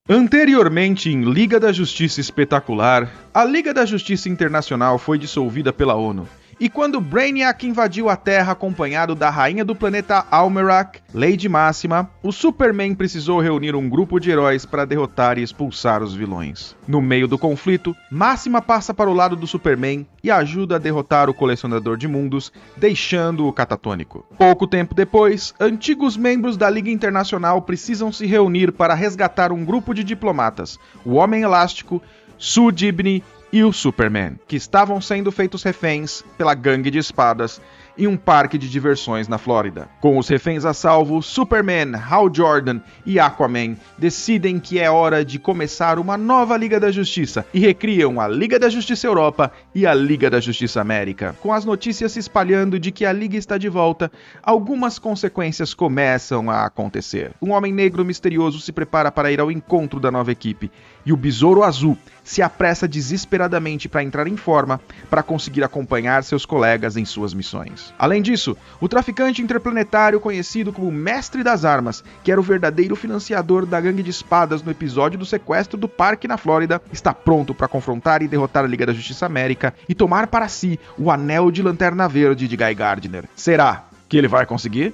Anteriormente em Liga da Justiça Espetacular, a Liga da Justiça Internacional foi dissolvida pela ONU. E quando Brainiac invadiu a Terra acompanhado da rainha do planeta Almerac, Lady Máxima, o Superman precisou reunir um grupo de heróis para derrotar e expulsar os vilões. No meio do conflito, Máxima passa para o lado do Superman e ajuda a derrotar o Colecionador de Mundos, deixando-o catatônico. Pouco tempo depois, antigos membros da Liga Internacional precisam se reunir para resgatar um grupo de diplomatas, o Homem Elástico, Sue Dibny e o Superman, que estavam sendo feitos reféns pela gangue de espadas em um parque de diversões na Flórida. Com os reféns a salvo, Superman, Hal Jordan e Aquaman decidem que é hora de começar uma nova Liga da Justiça e recriam a Liga da Justiça Europa e a Liga da Justiça América. Com as notícias se espalhando de que a Liga está de volta, algumas consequências começam a acontecer. Um homem negro misterioso se prepara para ir ao encontro da nova equipe e o Besouro Azul se apressa desesperadamente para entrar em forma para conseguir acompanhar seus colegas em suas missões. Além disso, o traficante interplanetário conhecido como Mestre das Armas, que era o verdadeiro financiador da gangue de espadas no episódio do sequestro do parque na Flórida, está pronto para confrontar e derrotar a Liga da Justiça América e tomar para si o Anel de Lanterna Verde de Guy Gardner. Será que ele vai conseguir?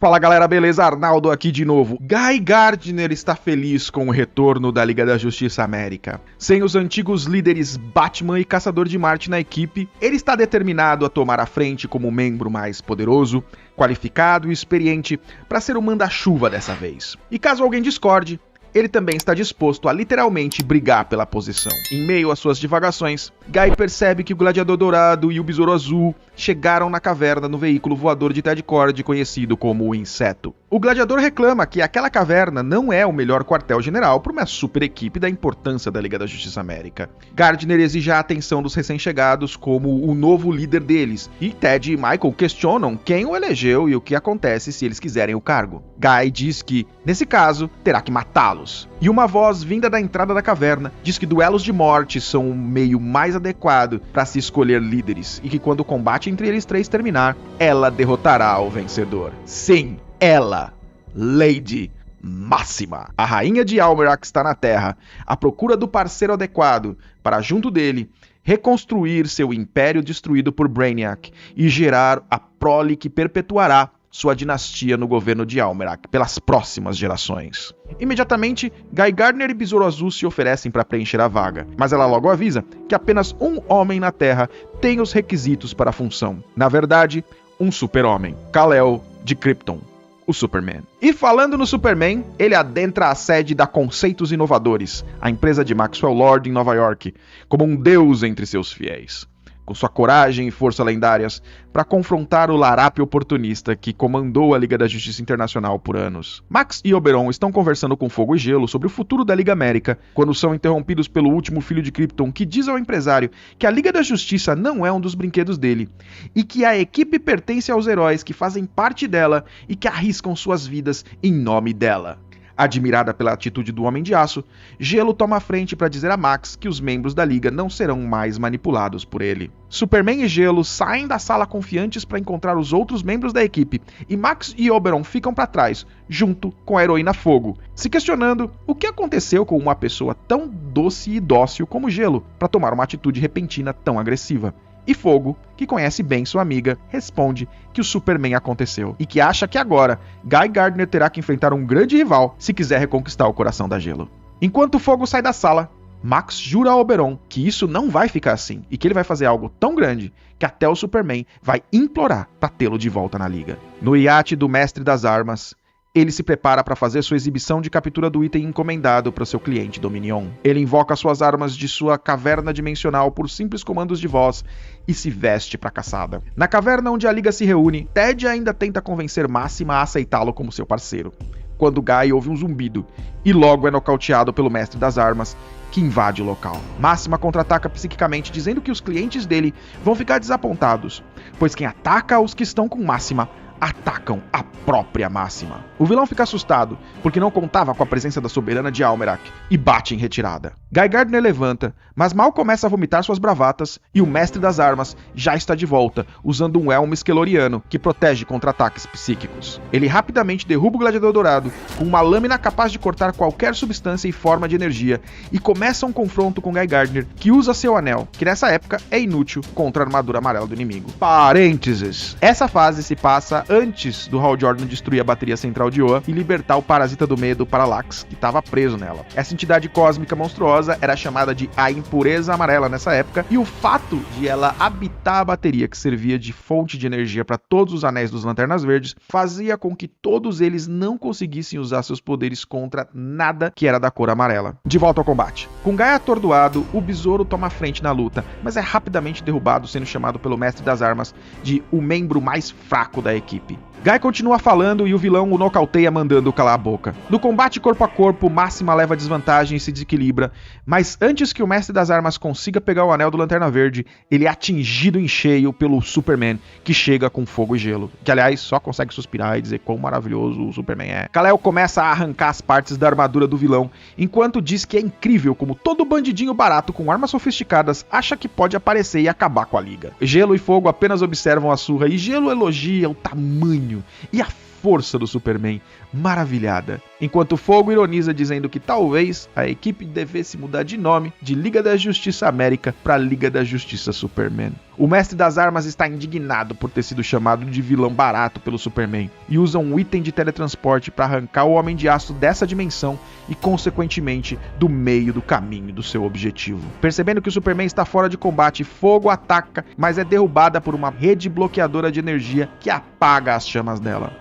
Fala galera, beleza? Arnaldo aqui de novo. Guy Gardner está feliz com o retorno da Liga da Justiça América. Sem os antigos líderes Batman e Caçador de Marte na equipe, ele está determinado a tomar a frente como membro mais poderoso, qualificado e experiente para ser o manda-chuva dessa vez. E caso alguém discorde, ele também está disposto a literalmente brigar pela posição. Em meio às suas divagações, Guy percebe que o Gladiador Dourado e o Besouro Azul chegaram na caverna no veículo voador de Ted Kord, conhecido como o Inseto. O Gladiador reclama que aquela caverna não é o melhor quartel-general para uma super equipe da importância da Liga da Justiça América. Gardner exige a atenção dos recém-chegados como o novo líder deles, e Ted e Michael questionam quem o elegeu e o que acontece se eles quiserem o cargo. Guy diz que, nesse caso, terá que matá-los. E uma voz vinda da entrada da caverna diz que duelos de morte são o meio mais adequado para se escolher líderes, e que quando o combate entre eles três terminar, ela derrotará o vencedor. Sim, ela, Lady Máxima. A rainha de Almerac está na Terra, à procura do parceiro adequado para, junto dele, reconstruir seu império destruído por Brainiac e gerar a prole que perpetuará sua dinastia no governo de Almerac pelas próximas gerações. Imediatamente, Guy Gardner e Besouro Azul se oferecem para preencher a vaga, mas ela logo avisa que apenas um homem na Terra tem os requisitos para a função. Na verdade, um super-homem, Kal-El de Krypton, o Superman. E falando no Superman, ele adentra a sede da Conceitos Inovadores, a empresa de Maxwell Lord em Nova York, como um deus entre seus fiéis, com sua coragem e força lendárias, para confrontar o larápio oportunista que comandou a Liga da Justiça Internacional por anos. Max e Oberon estão conversando com Fogo e Gelo sobre o futuro da Liga América, quando são interrompidos pelo último filho de Krypton, que diz ao empresário que a Liga da Justiça não é um dos brinquedos dele, e que a equipe pertence aos heróis que fazem parte dela e que arriscam suas vidas em nome dela. Admirada pela atitude do Homem de Aço, Gelo toma a frente para dizer a Max que os membros da Liga não serão mais manipulados por ele. Superman e Gelo saem da sala confiantes para encontrar os outros membros da equipe, e Max e Oberon ficam para trás, junto com a heroína Fogo, se questionando o que aconteceu com uma pessoa tão doce e dócil como Gelo para tomar uma atitude repentina tão agressiva. E Fogo, que conhece bem sua amiga, responde que o Superman aconteceu e que acha que agora Guy Gardner terá que enfrentar um grande rival se quiser reconquistar o coração da Gelo. Enquanto Fogo sai da sala, Max jura a Oberon que isso não vai ficar assim e que ele vai fazer algo tão grande que até o Superman vai implorar para tê-lo de volta na Liga. No iate do Mestre das Armas, ele se prepara para fazer sua exibição de captura do item encomendado para seu cliente Dominion. Ele invoca suas armas de sua caverna dimensional por simples comandos de voz e se veste para a caçada. Na caverna onde a Liga se reúne, Ted ainda tenta convencer Máxima a aceitá-lo como seu parceiro, quando Guy ouve um zumbido e logo é nocauteado pelo Mestre das Armas, que invade o local. Máxima contra-ataca psiquicamente, dizendo que os clientes dele vão ficar desapontados, pois quem ataca os que estão com Máxima atacam a própria Máxima. O vilão fica assustado, porque não contava com a presença da soberana de Almerac, e bate em retirada. Guy Gardner levanta, mas mal começa a vomitar suas bravatas, e o mestre das armas já está de volta, usando um elmo esqueloriano, que protege contra ataques psíquicos. Ele rapidamente derruba o gladiador dourado, com uma lâmina capaz de cortar qualquer substância e forma de energia, e começa um confronto com Guy Gardner, que usa seu anel, que nessa época é inútil contra a armadura amarela do inimigo. Parênteses. Essa fase se passa antes do Hal Jordan destruir a bateria central de Oa e libertar o parasita do medo, Parallax, que estava preso nela. Essa entidade cósmica monstruosa era chamada de a Impureza Amarela nessa época, e o fato de ela habitar a bateria, que servia de fonte de energia para todos os anéis dos Lanternas Verdes, fazia com que todos eles não conseguissem usar seus poderes contra nada que era da cor amarela. De volta ao combate. Com Guy atordoado, o Besouro toma a frente na luta, mas é rapidamente derrubado, sendo chamado pelo mestre das armas de o membro mais fraco da equipe. Guy continua falando e o vilão o nocauteia, mandando calar a boca. No combate corpo a corpo, Máxima leva desvantagem e se desequilibra, mas antes que o mestre das armas consiga pegar o anel do Lanterna Verde, ele é atingido em cheio pelo Superman, que chega com fogo e gelo, que aliás só consegue suspirar e dizer quão maravilhoso o Superman é. Kal-El começa a arrancar as partes da armadura do vilão, enquanto diz que é incrível como todo bandidinho barato com armas sofisticadas acha que pode aparecer e acabar com a liga. Gelo e Fogo apenas observam a surra e Gelo elogia o tamanho e a força do Superman, maravilhada. Enquanto Fogo ironiza dizendo que talvez a equipe devesse mudar de nome de Liga da Justiça América para Liga da Justiça Superman. O mestre das armas está indignado por ter sido chamado de vilão barato pelo Superman e usa um item de teletransporte para arrancar o Homem de Aço dessa dimensão e, consequentemente, do meio do caminho do seu objetivo. Percebendo que o Superman está fora de combate, Fogo ataca, mas é derrubada por uma rede bloqueadora de energia que apaga as chamas dela.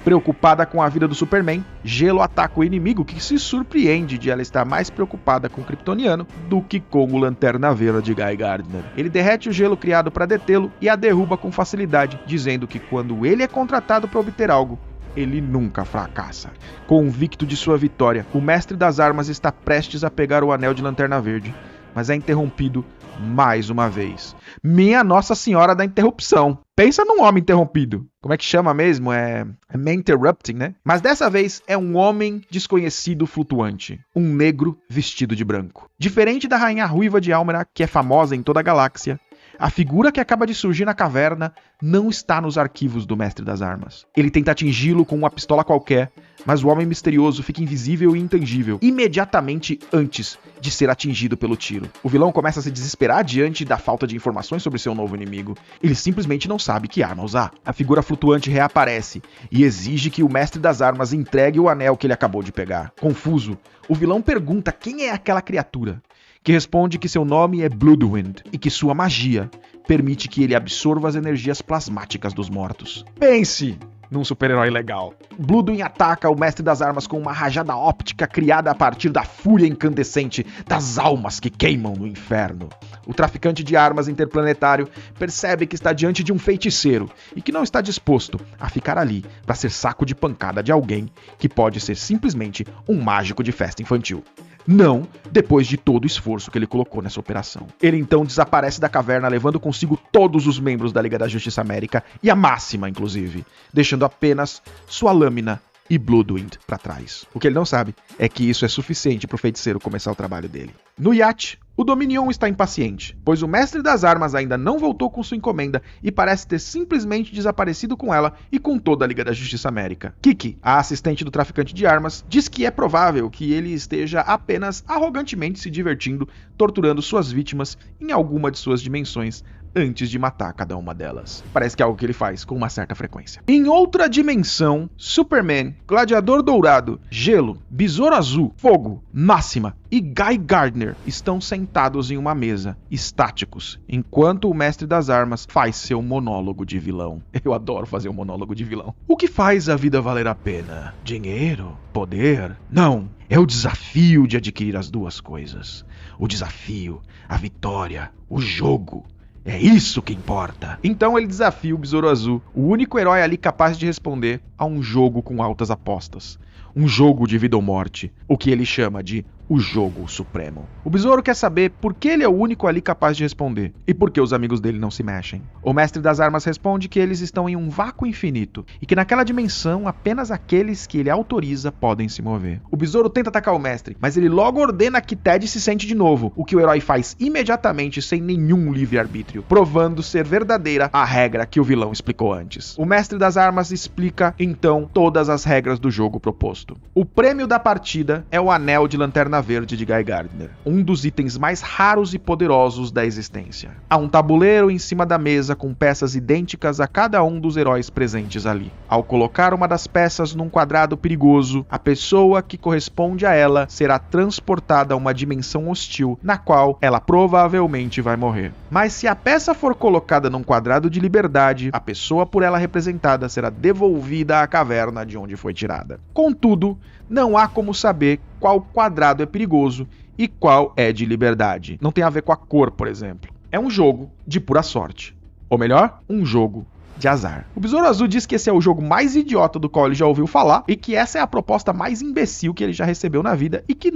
Preocupada com a vida do Superman, Gelo ataca o inimigo, que se surpreende de ela estar mais preocupada com o Kryptoniano do que com o Lanterna Verde de Guy Gardner. Ele derrete o gelo criado para detê-lo e a derruba com facilidade, dizendo que quando ele é contratado para obter algo, ele nunca fracassa. Convicto de sua vitória, o mestre das armas está prestes a pegar o anel de Lanterna Verde, mas é interrompido mais uma vez. Minha Nossa Senhora da Interrupção. Pensa num homem interrompido. Como é que chama mesmo? É Man Interrupting, né? Mas dessa vez é um homem desconhecido flutuante. Um negro vestido de branco. Diferente da Rainha Ruiva de Almerac, que é famosa em toda a galáxia, a figura que acaba de surgir na caverna não está nos arquivos do Mestre das Armas. Ele tenta atingi-lo com uma pistola qualquer, mas o homem misterioso fica invisível e intangível imediatamente antes de ser atingido pelo tiro. O vilão começa a se desesperar diante da falta de informações sobre seu novo inimigo. Ele simplesmente não sabe que arma usar. A figura flutuante reaparece e exige que o Mestre das Armas entregue o anel que ele acabou de pegar. Confuso, o vilão pergunta quem é aquela criatura, que responde que seu nome é Bloodwind e que sua magia permite que ele absorva as energias plasmáticas dos mortos. Pense num super-herói legal. Bloodwind ataca o Mestre das Armas com uma rajada óptica criada a partir da fúria incandescente das almas que queimam no inferno. O traficante de armas interplanetário percebe que está diante de um feiticeiro e que não está disposto a ficar ali para ser saco de pancada de alguém que pode ser simplesmente um mágico de festa infantil. Não depois de todo o esforço que ele colocou nessa operação. Ele então desaparece da caverna, levando consigo todos os membros da Liga da Justiça América e a Máxima, inclusive, deixando apenas sua lâmina e Bloodwind para trás. O que ele não sabe é que isso é suficiente para o feiticeiro começar o trabalho dele. No iate, o Dominion está impaciente, pois o Mestre das Armas ainda não voltou com sua encomenda e parece ter simplesmente desaparecido com ela e com toda a Liga da Justiça América. Kiki, a assistente do traficante de armas, diz que é provável que ele esteja apenas arrogantemente se divertindo, torturando suas vítimas em alguma de suas dimensões antes de matar cada uma delas. Parece que é algo que ele faz com uma certa frequência. Em outra dimensão, Superman, Gladiador Dourado, Gelo, Besouro Azul, Fogo, Máxima e Guy Gardner estão sentados em uma mesa, estáticos, enquanto o Mestre das Armas faz seu monólogo de vilão. Eu adoro fazer um monólogo de vilão. O que faz a vida valer a pena? Dinheiro? Poder? Não. É o desafio de adquirir as duas coisas. O desafio, a vitória, o jogo. É isso que importa. Então ele desafia o Besouro Azul, o único herói ali capaz de responder a um jogo com altas apostas. um jogo de vida ou morte, o que ele chama de o jogo supremo. O Besouro quer saber por que ele é o único ali capaz de responder, e por que os amigos dele não se mexem. O Mestre das Armas responde que eles estão em um vácuo infinito, e que naquela dimensão apenas aqueles que ele autoriza podem se mover. O Besouro tenta atacar o Mestre, mas ele logo ordena que Ted se sente de novo, o que o herói faz imediatamente sem nenhum livre-arbítrio, provando ser verdadeira a regra que o vilão explicou antes. O Mestre das Armas explica, então, todas as regras do jogo proposto. O prêmio da partida é o Anel de Lanterna Verde de Guy Gardner, um dos itens mais raros e poderosos da existência. Há um tabuleiro em cima da mesa com peças idênticas a cada um dos heróis presentes ali. Ao colocar uma das peças num quadrado perigoso, a pessoa que corresponde a ela será transportada a uma dimensão hostil, na qual ela provavelmente vai morrer. Mas se a peça for colocada num quadrado de liberdade, a pessoa por ela representada será devolvida à caverna de onde foi tirada. Contudo, não há como saber qual quadrado é perigoso e qual é de liberdade. Não tem a ver com a cor, por exemplo. É um jogo de pura sorte. Ou melhor, um jogo de azar. O Besouro Azul diz que esse é o jogo mais idiota do qual ele já ouviu falar e que essa é a proposta mais imbecil que ele já recebeu na vida e que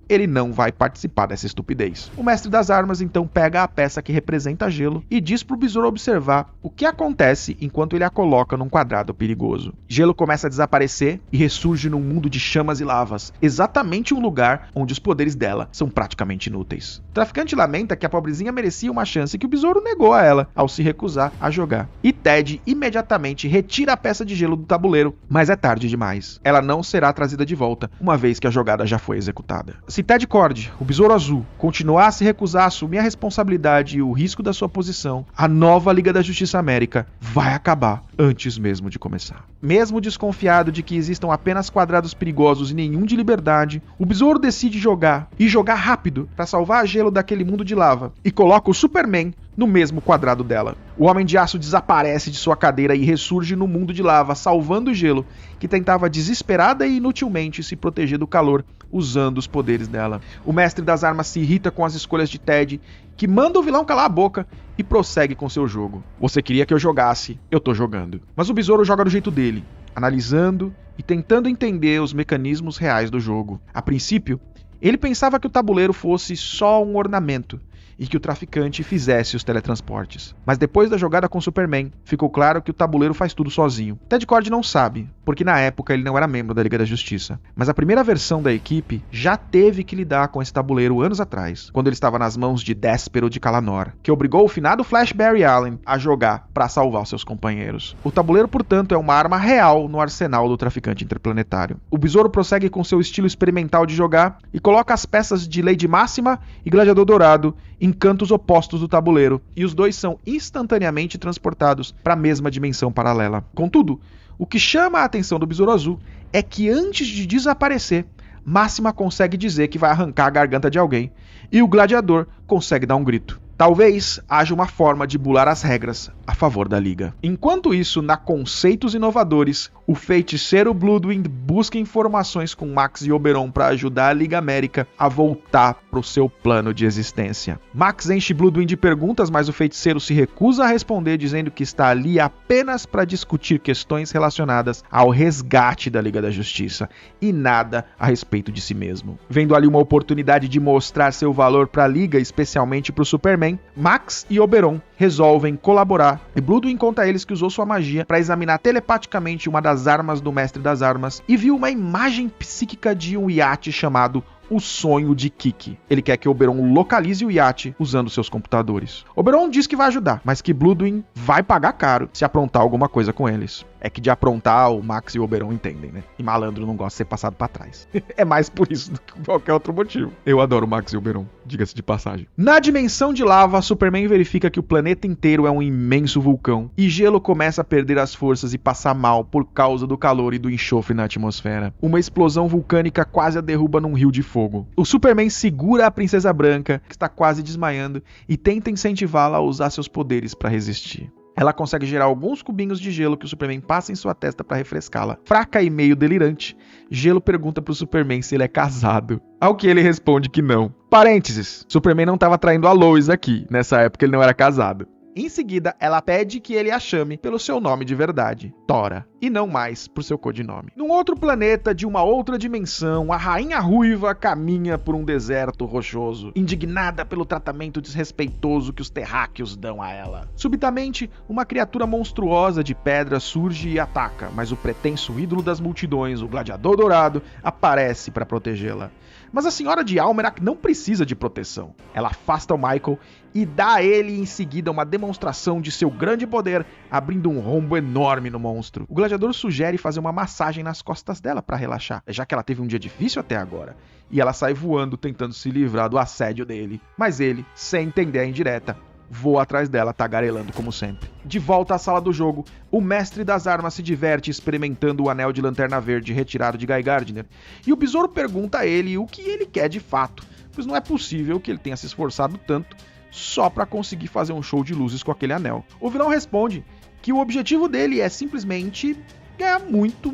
ele não vai participar dessa estupidez. O Mestre das Armas então pega a peça que representa gelo e diz pro Besouro observar o que acontece enquanto ele a coloca num quadrado perigoso. Gelo começa a desaparecer e ressurge num mundo de chamas e lavas, exatamente um lugar onde os poderes dela são praticamente inúteis. O traficante lamenta que a pobrezinha merecia uma chance que o Besouro negou a ela ao se recusar a jogar. E Ted imediatamente retira a peça de gelo do tabuleiro, mas é tarde demais. Ela não será trazida de volta, uma vez que a jogada já foi executada. Se Ted Kord, o Besouro Azul, continuar a se recusar a assumir a responsabilidade e o risco da sua posição, a nova Liga da Justiça América vai acabar antes mesmo de começar. Mesmo desconfiado de que existam apenas quadrados perigosos e nenhum de liberdade, o Besouro decide jogar, e jogar rápido, para salvar a gelo daquele mundo de lava, e coloca o Superman no mesmo quadrado dela. O Homem de Aço desaparece de sua cadeira e ressurge no mundo de lava, salvando o gelo, que tentava desesperada e inutilmente se proteger do calor usando os poderes dela. O Mestre das Armas se irrita com as escolhas de Ted, que manda o vilão calar a boca e prossegue com seu jogo. Você queria que eu jogasse, eu tô jogando. Mas o Besouro joga do jeito dele, analisando e tentando entender os mecanismos reais do jogo. A princípio, ele pensava que o tabuleiro fosse só um ornamento e que o traficante fizesse os teletransportes. Mas depois da jogada com Superman, ficou claro que o tabuleiro faz tudo sozinho. Ted Kord não sabe, porque na época ele não era membro da Liga da Justiça. Mas a primeira versão da equipe já teve que lidar com esse tabuleiro anos atrás, quando ele estava nas mãos de Déspero de Kalanor, que obrigou o finado Flash Barry Allen a jogar para salvar os seus companheiros. O tabuleiro, portanto, é uma arma real no arsenal do traficante interplanetário. O Besouro prossegue com seu estilo experimental de jogar e coloca as peças de Lady Máxima e Gladiador Dourado em cantos opostos do tabuleiro, e os dois são instantaneamente transportados para a mesma dimensão paralela. Contudo, o que chama a atenção do Besouro Azul é que antes de desaparecer, Máxima consegue dizer que vai arrancar a garganta de alguém, e o Gladiador consegue dar um grito. Talvez haja uma forma de bular as regras a favor da Liga. Enquanto isso, na Conceitos Inovadores, o feiticeiro Bloodwind busca informações com Max e Oberon para ajudar a Liga América a voltar para o seu plano de existência. Max enche Bloodwind de perguntas, mas o feiticeiro se recusa a responder, dizendo que está ali apenas para discutir questões relacionadas ao resgate da Liga da Justiça e nada a respeito de si mesmo. Vendo ali uma oportunidade de mostrar seu valor para a Liga, especialmente para o Superman, Max e Oberon resolvem colaborar e Bloodwind conta a eles que usou sua magia para examinar telepaticamente uma das armas do Mestre das Armas e viu uma imagem psíquica de um iate chamado O Sonho de Kiki. Ele quer que Oberon localize o iate usando seus computadores. Oberon diz que vai ajudar, mas que Bloodwind vai pagar caro se aprontar alguma coisa com eles. É que de aprontar, o Max e o Oberon entendem, né? E malandro não gosta de ser passado pra trás. É mais por isso do que qualquer outro motivo. Eu adoro o Max e o Oberon, diga-se de passagem. Na dimensão de lava, Superman verifica que o planeta inteiro é um imenso vulcão, e Gelo começa a perder as forças e passar mal por causa do calor e do enxofre na atmosfera. Uma explosão vulcânica quase a derruba num rio de fogo. O Superman segura a Princesa Branca, que está quase desmaiando, e tenta incentivá-la a usar seus poderes para resistir. Ela consegue gerar alguns cubinhos de gelo que o Superman passa em sua testa para refrescá-la. Fraca e meio delirante, Gelo pergunta pro Superman se ele é casado, ao que ele responde que não. Parênteses, Superman não estava traindo a Lois aqui, nessa época ele não era casado. Em seguida, ela pede que ele a chame pelo seu nome de verdade, Tora, e não mais por seu codinome. Num outro planeta de uma outra dimensão, a Rainha Ruiva caminha por um deserto rochoso, indignada pelo tratamento desrespeitoso que os terráqueos dão a ela. Subitamente, uma criatura monstruosa de pedra surge e ataca, mas o pretenso ídolo das multidões, o Gladiador Dourado, aparece para protegê-la. Mas a Senhora de Almerac não precisa de proteção. Ela afasta o Michael e dá a ele em seguida uma demonstração de seu grande poder, abrindo um rombo enorme no monstro. O gladiador sugere fazer uma massagem nas costas dela para relaxar, já que ela teve um dia difícil até agora. E ela sai voando tentando se livrar do assédio dele. Mas ele, sem entender a indireta, voa atrás dela, tagarelando como sempre. De volta à sala do jogo, o mestre das armas se diverte experimentando o anel de lanterna verde retirado de Guy Gardner, e o besouro pergunta a ele o que ele quer de fato, pois não é possível que ele tenha se esforçado tanto só para conseguir fazer um show de luzes com aquele anel. O vilão responde que o objetivo dele é simplesmente ganhar muito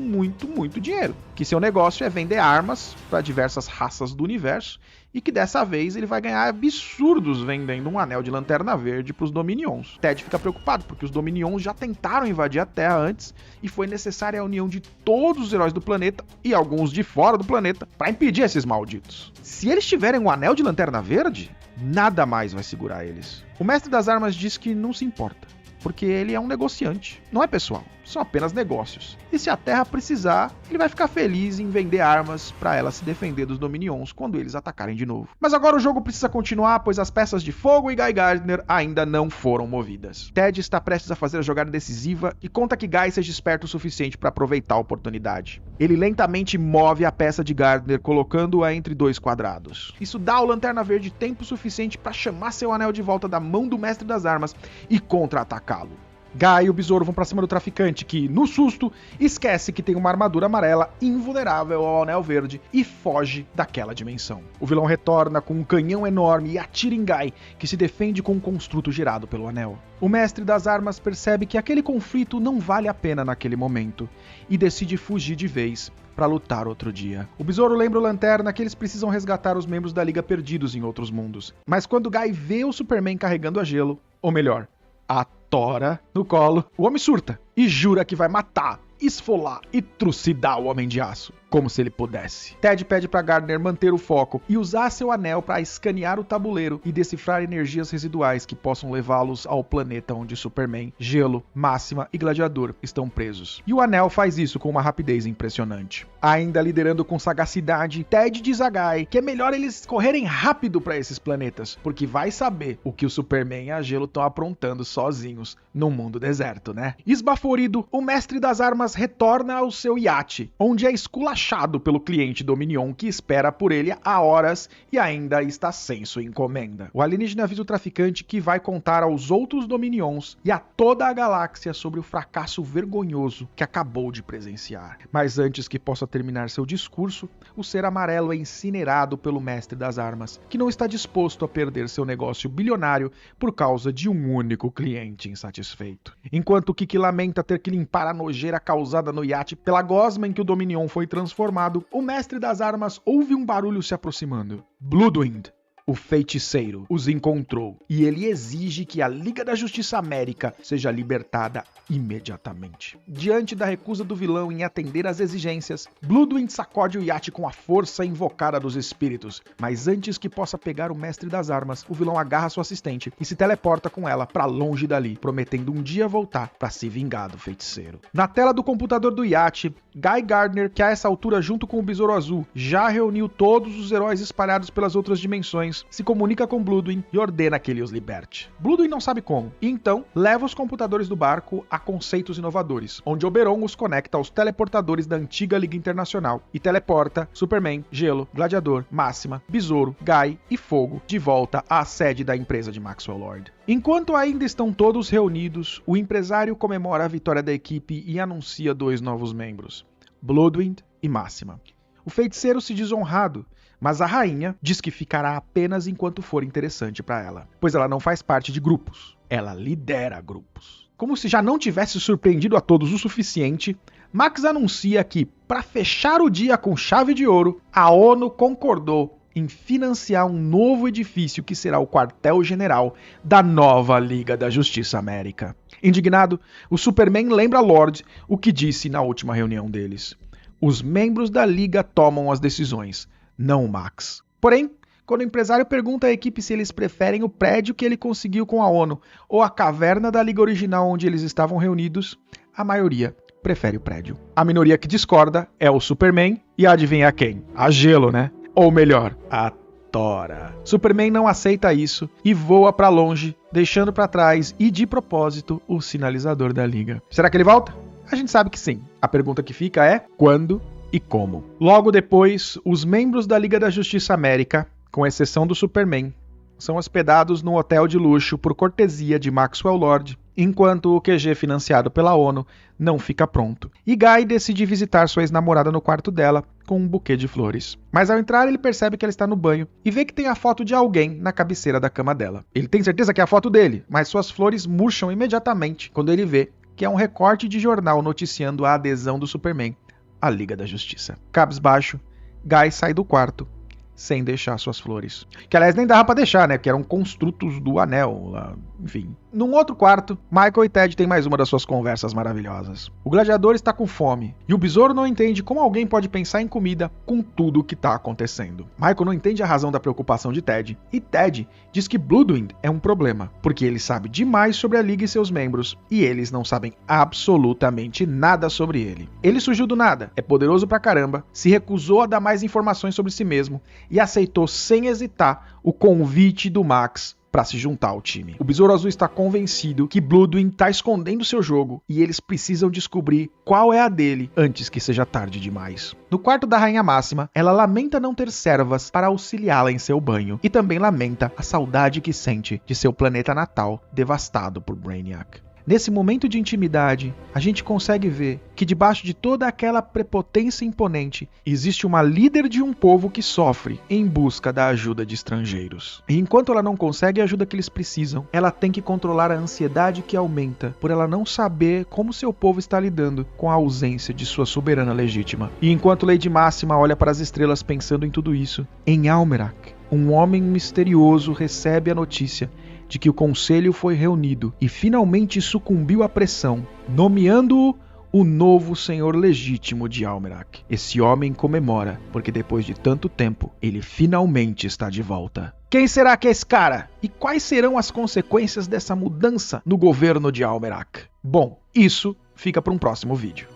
dinheiro, que seu negócio é vender armas para diversas raças do universo e que dessa vez ele vai ganhar absurdos vendendo um anel de lanterna verde para os Dominions. Ted fica preocupado porque os Dominions já tentaram invadir a Terra antes e foi necessária a união de todos os heróis do planeta e alguns de fora do planeta para impedir esses malditos. Se eles tiverem um anel de lanterna verde, nada mais vai segurar eles. O mestre das armas diz que não se importa, porque ele é um negociante, não é pessoal, são apenas negócios. E se a Terra precisar, ele vai ficar feliz em vender armas para ela se defender dos Dominions quando eles atacarem de novo. Mas agora o jogo precisa continuar, pois as peças de fogo e Guy Gardner ainda não foram movidas. Ted está prestes a fazer a jogada decisiva e conta que Guy seja esperto o suficiente para aproveitar a oportunidade. Ele lentamente move a peça de Gardner, colocando-a entre dois quadrados. Isso dá ao Lanterna Verde tempo suficiente para chamar seu anel de volta da mão do mestre das armas e contra-atacá-lo. Guy e o besouro vão pra cima do traficante, que, no susto, esquece que tem uma armadura amarela invulnerável ao anel verde e foge daquela dimensão. O vilão retorna com um canhão enorme e atira em Guy, que se defende com um construto girado pelo anel. O mestre das armas percebe que aquele conflito não vale a pena naquele momento e decide fugir de vez para lutar outro dia. O besouro lembra o Lanterna que eles precisam resgatar os membros da Liga perdidos em outros mundos. Mas quando Guy vê o Superman carregando a Gelo, ou melhor, a Tora no colo, o homem surta e jura que vai matar, esfolar e trucidar o Homem de Aço, como se ele pudesse. Ted pede para Gardner manter o foco e usar seu anel para escanear o tabuleiro e decifrar energias residuais que possam levá-los ao planeta onde Superman, Gelo, Máxima e Gladiador estão presos. E o anel faz isso com uma rapidez impressionante. Ainda liderando com sagacidade, Ted diz a Guy que é melhor eles correrem rápido para esses planetas, porque vai saber o que o Superman e a Gelo estão aprontando sozinhos num mundo deserto, né? Esbaforido, o mestre das armas retorna ao seu iate, onde é esculachado pelo cliente Dominion que espera por ele há horas e ainda está sem sua encomenda. O alienígena avisa o traficante que vai contar aos outros Dominions e a toda a galáxia sobre o fracasso vergonhoso que acabou de presenciar. Mas antes que possa terminar seu discurso, o ser amarelo é incinerado pelo mestre das armas, que não está disposto a perder seu negócio bilionário por causa de um único cliente insatisfeito. Enquanto Kiki lamenta ter que limpar a nojeira causada no iate pela gosma em que o Dominion foi transformado, o mestre das armas ouve um barulho se aproximando. Bloodwind, o feiticeiro, os encontrou e ele exige que a Liga da Justiça América seja libertada imediatamente. Diante da recusa do vilão em atender às exigências, Bloodwind sacode o iate com a força invocada dos espíritos, mas antes que possa pegar o mestre das armas, o vilão agarra sua assistente e se teleporta com ela para longe dali, prometendo um dia voltar para se vingar do feiticeiro. Na tela do computador do iate, Guy Gardner, que a essa altura junto com o Besouro Azul já reuniu todos os heróis espalhados pelas outras dimensões, se comunica com Bloodwind e ordena que ele os liberte. Bloodwind não sabe como, e então leva os computadores do barco a conceitos inovadores, onde Oberon os conecta aos teleportadores da antiga Liga Internacional e teleporta Superman, Gelo, Gladiador, Máxima, Besouro, Guy e Fogo de volta à sede da empresa de Maxwell Lord. Enquanto ainda estão todos reunidos, o empresário comemora a vitória da equipe e anuncia 2 novos membros, Bloodwind e Máxima. O feiticeiro se diz honrado, mas a rainha diz que ficará apenas enquanto for interessante para ela, pois ela não faz parte de grupos, ela lidera grupos. Como se já não tivesse surpreendido a todos o suficiente, Max anuncia que, para fechar o dia com chave de ouro, a ONU concordou em financiar um novo edifício que será o quartel-general da nova Liga da Justiça América. Indignado, o Superman lembra a Lord o que disse na última reunião deles. Os membros da Liga tomam as decisões, não o Max. Porém, quando o empresário pergunta à equipe se eles preferem o prédio que ele conseguiu com a ONU ou a caverna da Liga original onde eles estavam reunidos, a maioria prefere o prédio. A minoria que discorda é o Superman e adivinha quem? A Gelo, né? Ou melhor, a Tora. Superman não aceita isso e voa pra longe, deixando pra trás e de propósito o sinalizador da Liga. Será que ele volta? A gente sabe que sim. A pergunta que fica é quando e como. Logo depois, os membros da Liga da Justiça América, com exceção do Superman, são hospedados num hotel de luxo por cortesia de Maxwell Lord, enquanto o QG financiado pela ONU não fica pronto. E Guy decide visitar sua ex-namorada no quarto dela com um buquê de flores. Mas ao entrar, ele percebe que ela está no banho e vê que tem a foto de alguém na cabeceira da cama dela. Ele tem certeza que é a foto dele, mas suas flores murcham imediatamente quando ele vê que é um recorte de jornal noticiando a adesão do Superman à Liga da Justiça. Cabisbaixo, Guy sai do quarto sem deixar suas flores. Que aliás nem dava pra deixar, né? Que eram construtos do anel, enfim. Num outro quarto, Michael e Ted têm mais uma das suas conversas maravilhosas. O gladiador está com fome e o besouro não entende como alguém pode pensar em comida com tudo o que está acontecendo. Michael não entende a razão da preocupação de Ted e Ted diz que Bloodwind é um problema, porque ele sabe demais sobre a Liga e seus membros e eles não sabem absolutamente nada sobre ele. Ele surgiu do nada, é poderoso pra caramba, se recusou a dar mais informações sobre si mesmo e aceitou sem hesitar o convite do Max para se juntar ao time. O Besouro Azul está convencido que Bloodwind está escondendo seu jogo e eles precisam descobrir qual é a dele antes que seja tarde demais. No quarto da Rainha Máxima, ela lamenta não ter servas para auxiliá-la em seu banho e também lamenta a saudade que sente de seu planeta natal devastado por Brainiac. Nesse momento de intimidade, a gente consegue ver que debaixo de toda aquela prepotência imponente, existe uma líder de um povo que sofre em busca da ajuda de estrangeiros. E enquanto ela não consegue a ajuda que eles precisam, ela tem que controlar a ansiedade que aumenta por ela não saber como seu povo está lidando com a ausência de sua soberana legítima. E enquanto Lady Máxima olha para as estrelas pensando em tudo isso, em Almerac, um homem misterioso recebe a notícia de que o conselho foi reunido e finalmente sucumbiu à pressão, nomeando-o o novo senhor legítimo de Almerac. Esse homem comemora, porque depois de tanto tempo, ele finalmente está de volta. Quem será que é esse cara? E quais serão as consequências dessa mudança no governo de Almerac? Bom, isso fica para um próximo vídeo.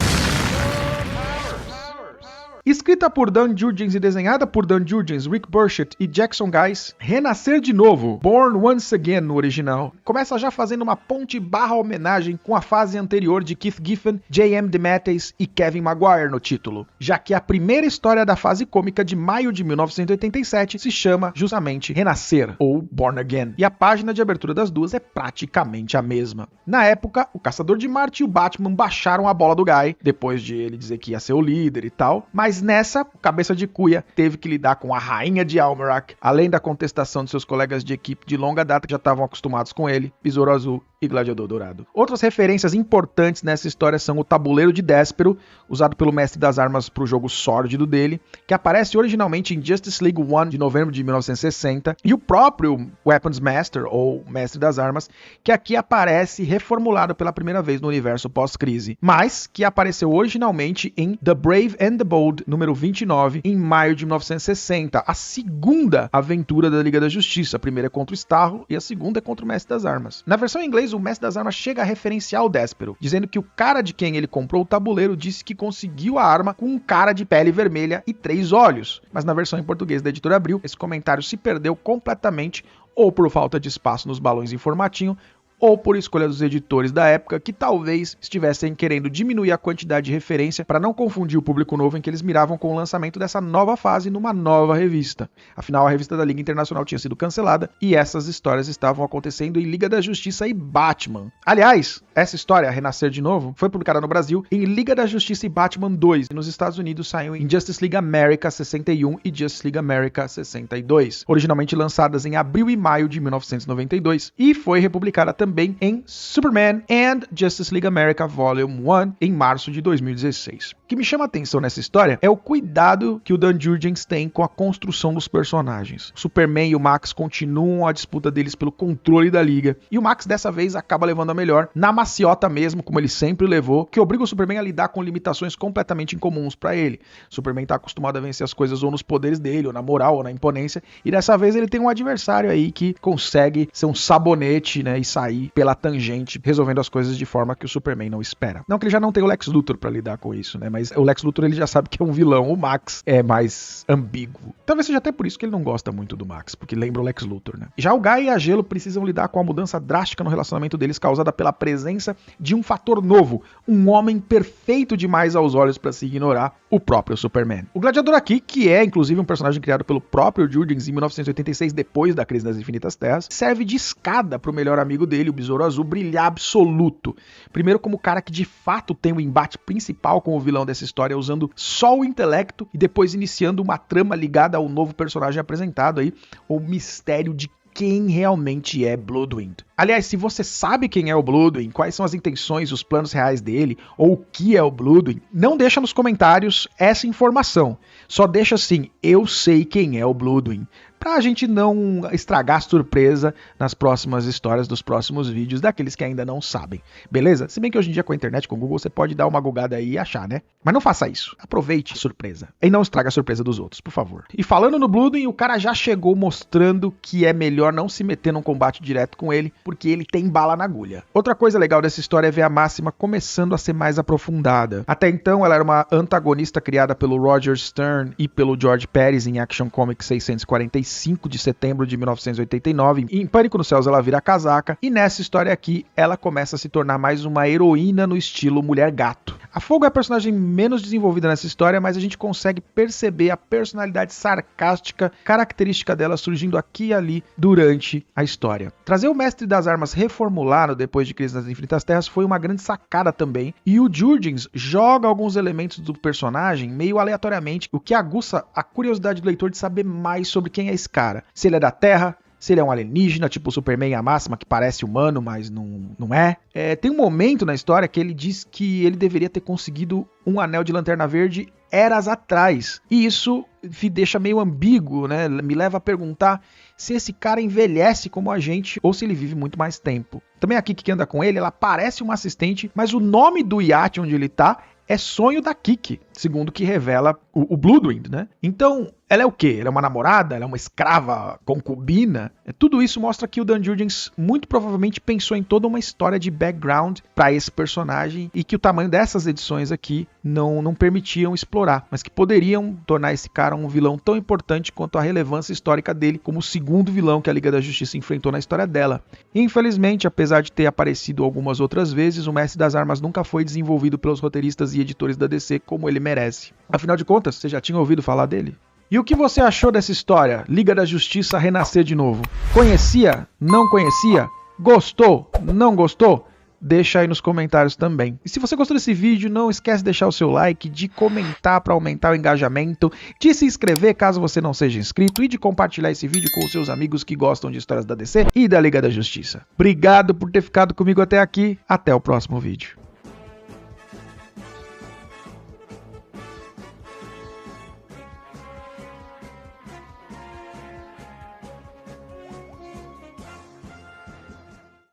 Escrita por Dan Jurgens e desenhada por Dan Jurgens, Rick Burchett e Jackson Guice, Renascer de Novo, Born Once Again no original, começa já fazendo uma ponte barra homenagem com a fase anterior de Keith Giffen, J.M. DeMatteis e Kevin Maguire no título, já que a primeira história da fase cômica de maio de 1987 se chama justamente Renascer, ou Born Again, e a página de abertura das duas é praticamente a mesma. Na época, o Caçador de Marte e o Batman baixaram a bola do Guy, depois de ele dizer que ia ser o líder e tal, mas nessa, o cabeça de cuia teve que lidar com a rainha de Almerac, além da contestação de seus colegas de equipe de longa data que já estavam acostumados com ele, Besouro Azul e Gladiador Dourado. Outras referências importantes nessa história são o tabuleiro de Déspero, usado pelo Mestre das Armas para o jogo sórdido dele, que aparece originalmente em Justice League 1 de novembro de 1960, e o próprio Weapons Master, ou Mestre das Armas, que aqui aparece reformulado pela primeira vez no universo pós-crise, mas que apareceu originalmente em The Brave and the Bold, número 29, em maio de 1960, a segunda aventura da Liga da Justiça. A primeira é contra o Starro e a segunda é contra o Mestre das Armas. Na versão em inglês, o Mestre das Armas chega a referenciar o Déspero, dizendo que o cara de quem ele comprou o tabuleiro disse que conseguiu a arma com um cara de pele vermelha e 3 olhos. Mas na versão em português da Editora Abril, esse comentário se perdeu completamente, ou por falta de espaço nos balões em formatinho, ou por escolha dos editores da época que talvez estivessem querendo diminuir a quantidade de referência para não confundir o público novo em que eles miravam com o lançamento dessa nova fase numa nova revista. Afinal, a revista da Liga Internacional tinha sido cancelada e essas histórias estavam acontecendo em Liga da Justiça e Batman. Aliás, essa história, Renascer de Novo, foi publicada no Brasil em Liga da Justiça e Batman 2 e nos Estados Unidos saiu em Justice League America 61 e Justice League America 62, originalmente lançadas em abril e maio de 1992 e foi republicada também em Superman and Justice League America Volume 1 em março de 2016. Que que me chama a atenção nessa história é o cuidado que o Dan Jurgens tem com a construção dos personagens. O Superman e o Max continuam a disputa deles pelo controle da Liga, e o Max dessa vez acaba levando a melhor, na maciota mesmo, como ele sempre levou, que obriga o Superman a lidar com limitações completamente incomuns pra ele. O Superman tá acostumado a vencer as coisas ou nos poderes dele, ou na moral, ou na imponência, e dessa vez ele tem um adversário aí que consegue ser um sabonete, né, e sair pela tangente, resolvendo as coisas de forma que o Superman não espera. Não que ele já não tenha o Lex Luthor pra lidar com isso, né, mas o Lex Luthor ele já sabe que é um vilão, o Max é mais ambíguo. Talvez seja até por isso que ele não gosta muito do Max, porque lembra o Lex Luthor, né. Já o Guy e a Gelo precisam lidar com a mudança drástica no relacionamento deles causada pela presença de um fator novo, um homem perfeito demais aos olhos pra se ignorar, o próprio Superman. O Gladiador aqui, que é inclusive um personagem criado pelo próprio Jurgens em 1986, depois da Crise das Infinitas Terras, serve de escada pro melhor amigo dele, o Besouro Azul, brilhar absoluto. Primeiro como o cara que de fato tem o embate principal com o vilão dessa história, usando só o intelecto, e depois iniciando uma trama ligada ao novo personagem apresentado aí, o mistério de quem realmente é Bloodwind. Aliás, se você sabe quem é o Bloodwind, quais são as intenções, os planos reais dele, ou o que é o Bloodwind, não deixa nos comentários essa informação. Só deixa assim, eu sei quem é o Bloodwind, pra gente não estragar a surpresa nas próximas histórias dos próximos vídeos daqueles que ainda não sabem. Beleza? Se bem que hoje em dia com a internet, com o Google, você pode dar uma googada aí e achar, né? Mas não faça isso. Aproveite a surpresa. E não estraga a surpresa dos outros, por favor. E falando no Bloodwind, o cara já chegou mostrando que é melhor não se meter num combate direto com ele, porque ele tem bala na agulha. Outra coisa legal dessa história é ver a Máxima começando a ser mais aprofundada. Até então, ela era uma antagonista criada pelo Roger Stern e pelo George Pérez em Action Comics 645 de setembro de 1989. Em Pânico nos Céus ela vira casaca, e nessa história aqui, ela começa a se tornar mais uma heroína no estilo Mulher Gato. A Fogo é a personagem menos desenvolvida nessa história, mas a gente consegue perceber a personalidade sarcástica característica dela surgindo aqui e ali durante a história. Trazer o Mestre das Armas reformulado depois de Crise das Infinitas Terras foi uma grande sacada também, e o Jurgens joga alguns elementos do personagem meio aleatoriamente, o que aguça a curiosidade do leitor de saber mais sobre quem é esse cara. Se ele é da Terra, se ele é um alienígena, tipo o Superman e a Máxima, que parece humano, mas não é. Tem um momento na história que ele diz que ele deveria ter conseguido um anel de Lanterna Verde eras atrás. E isso me deixa meio ambíguo, né? Me leva a perguntar se esse cara envelhece como a gente ou se ele vive muito mais tempo. Também a Kiki que anda com ele, ela parece uma assistente, mas o nome do iate onde ele tá é sonho da Kiki, segundo que revela o Bloodwind, né? Então, ela é o quê? Ela é uma namorada? Ela é uma escrava concubina? Tudo isso mostra que o Dan Jurgens muito provavelmente pensou em toda uma história de background para esse personagem e que o tamanho dessas edições aqui não permitiam explorar, mas que poderiam tornar esse cara um vilão tão importante quanto a relevância histórica dele como o segundo vilão que a Liga da Justiça enfrentou na história dela. Infelizmente, apesar de ter aparecido algumas outras vezes, o Mestre das Armas nunca foi desenvolvido pelos roteiristas e editores da DC como ele merece. Afinal de contas, você já tinha ouvido falar dele? E o que você achou dessa história? Liga da Justiça renascer de novo. Conhecia? Não conhecia? Gostou? Não gostou? Deixa aí nos comentários também. E se você gostou desse vídeo, não esquece de deixar o seu like, de comentar para aumentar o engajamento, de se inscrever caso você não seja inscrito e de compartilhar esse vídeo com os seus amigos que gostam de histórias da DC e da Liga da Justiça. Obrigado por ter ficado comigo até aqui. Até o próximo vídeo.